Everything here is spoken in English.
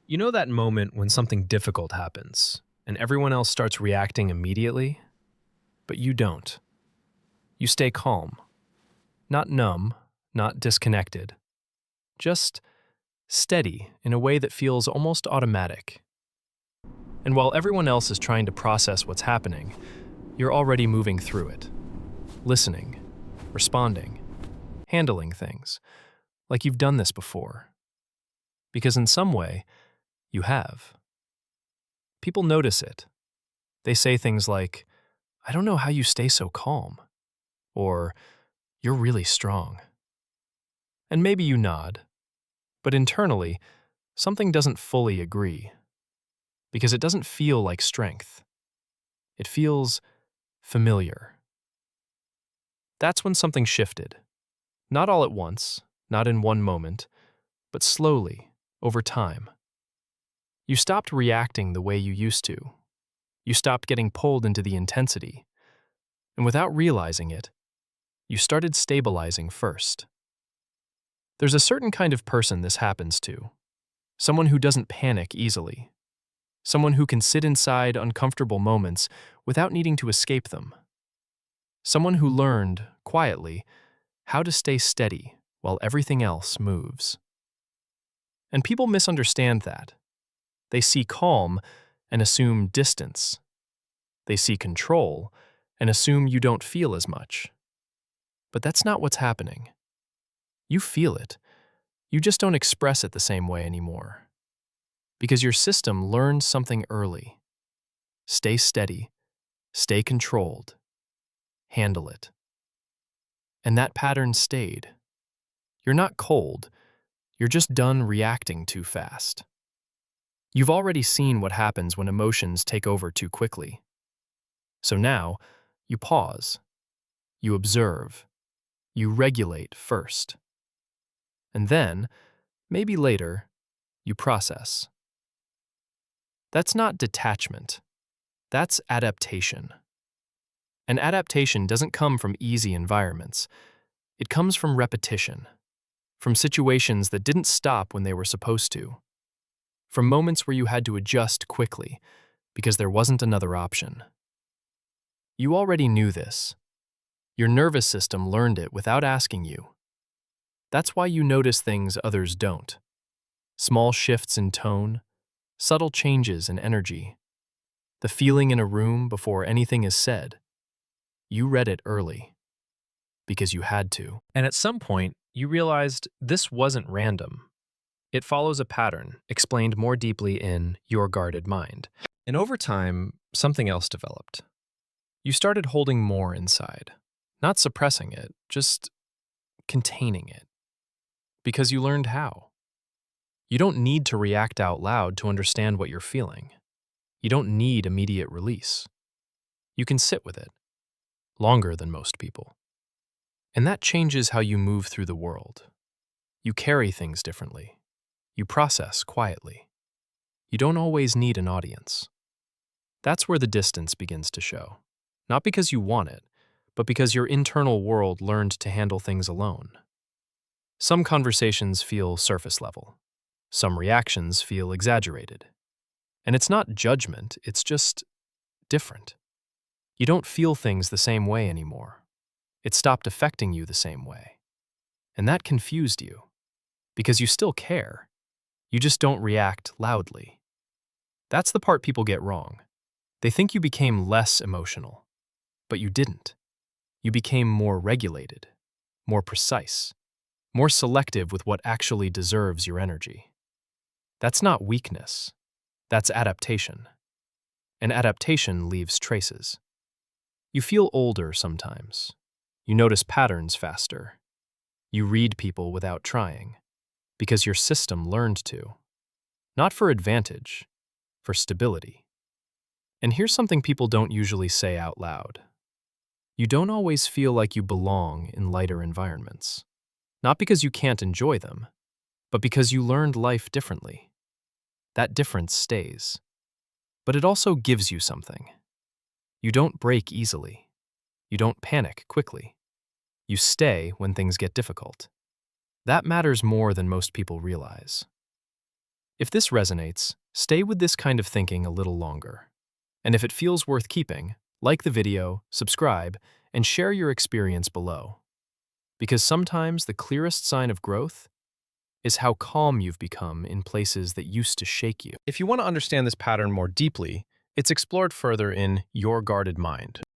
You know that moment when something difficult happens and everyone else starts reacting immediately, but you don't. You stay calm, not numb, not disconnected, just steady in a way that feels almost automatic. And while everyone else is trying to process what's happening, you're already moving through it, listening, responding, handling things like you've done this before. Because in some way, you have. People notice it. They say things like, "I don't know how you stay so calm," or "You're really strong." And maybe you nod, but internally, something doesn't fully agree, because it doesn't feel like strength. It feels familiar. That's when something shifted. Not all at once, not in one moment, but slowly, over time. You stopped reacting the way you used to. You stopped getting pulled into the intensity. And without realizing it, you started stabilizing first. There's a certain kind of person this happens to. Someone who doesn't panic easily. Someone who can sit inside uncomfortable moments without needing to escape them. Someone who learned, quietly, how to stay steady while everything else moves. And people misunderstand that. They see calm and assume distance. They see control and assume you don't feel as much. But that's not what's happening. You feel it. You just don't express it the same way anymore. Because your system learned something early. Stay steady, stay controlled, handle it. And that pattern stayed. You're not cold, you're just done reacting too fast. You've already seen what happens when emotions take over too quickly. So now, you pause, you observe, you regulate first. And then, maybe later, you process. That's not detachment. That's adaptation. And adaptation doesn't come from easy environments. It comes from repetition, from situations that didn't stop when they were supposed to, from moments where you had to adjust quickly because there wasn't another option. You already knew this. Your nervous system learned it without asking you. That's why you notice things others don't. Small shifts in tone, subtle changes in energy, the feeling in a room before anything is said. You read it early because you had to. And at some point, you realized this wasn't random. It follows a pattern explained more deeply in Your Guarded Mind. And over time, something else developed. You started holding more inside, not suppressing it, just containing it. Because you learned how. You don't need to react out loud to understand what you're feeling. You don't need immediate release. You can sit with it, longer than most people. And that changes how you move through the world. You carry things differently. You process quietly. You don't always need an audience. That's where the distance begins to show. Not because you want it, but because your internal world learned to handle things alone. Some conversations feel surface level. Some reactions feel exaggerated. And it's not judgment, it's just different. You don't feel things the same way anymore. It stopped affecting you the same way. And that confused you. Because you still care. You just don't react loudly. That's the part people get wrong. They think you became less emotional. But you didn't. You became more regulated, more precise, more selective with what actually deserves your energy. That's not weakness. That's adaptation. And adaptation leaves traces. You feel older sometimes. You notice patterns faster. You read people without trying, because your system learned to. Not for advantage, for stability. And here's something people don't usually say out loud. You don't always feel like you belong in lighter environments. Not because you can't enjoy them, but because you learned life differently. That difference stays. But it also gives you something. You don't break easily. You don't panic quickly. You stay when things get difficult. That matters more than most people realize. If this resonates, stay with this kind of thinking a little longer. And if it feels worth keeping, like the video, subscribe, and share your experience below. Because sometimes the clearest sign of growth is how calm you've become in places that used to shake you. If you want to understand this pattern more deeply, it's explored further in Your Guarded Mind,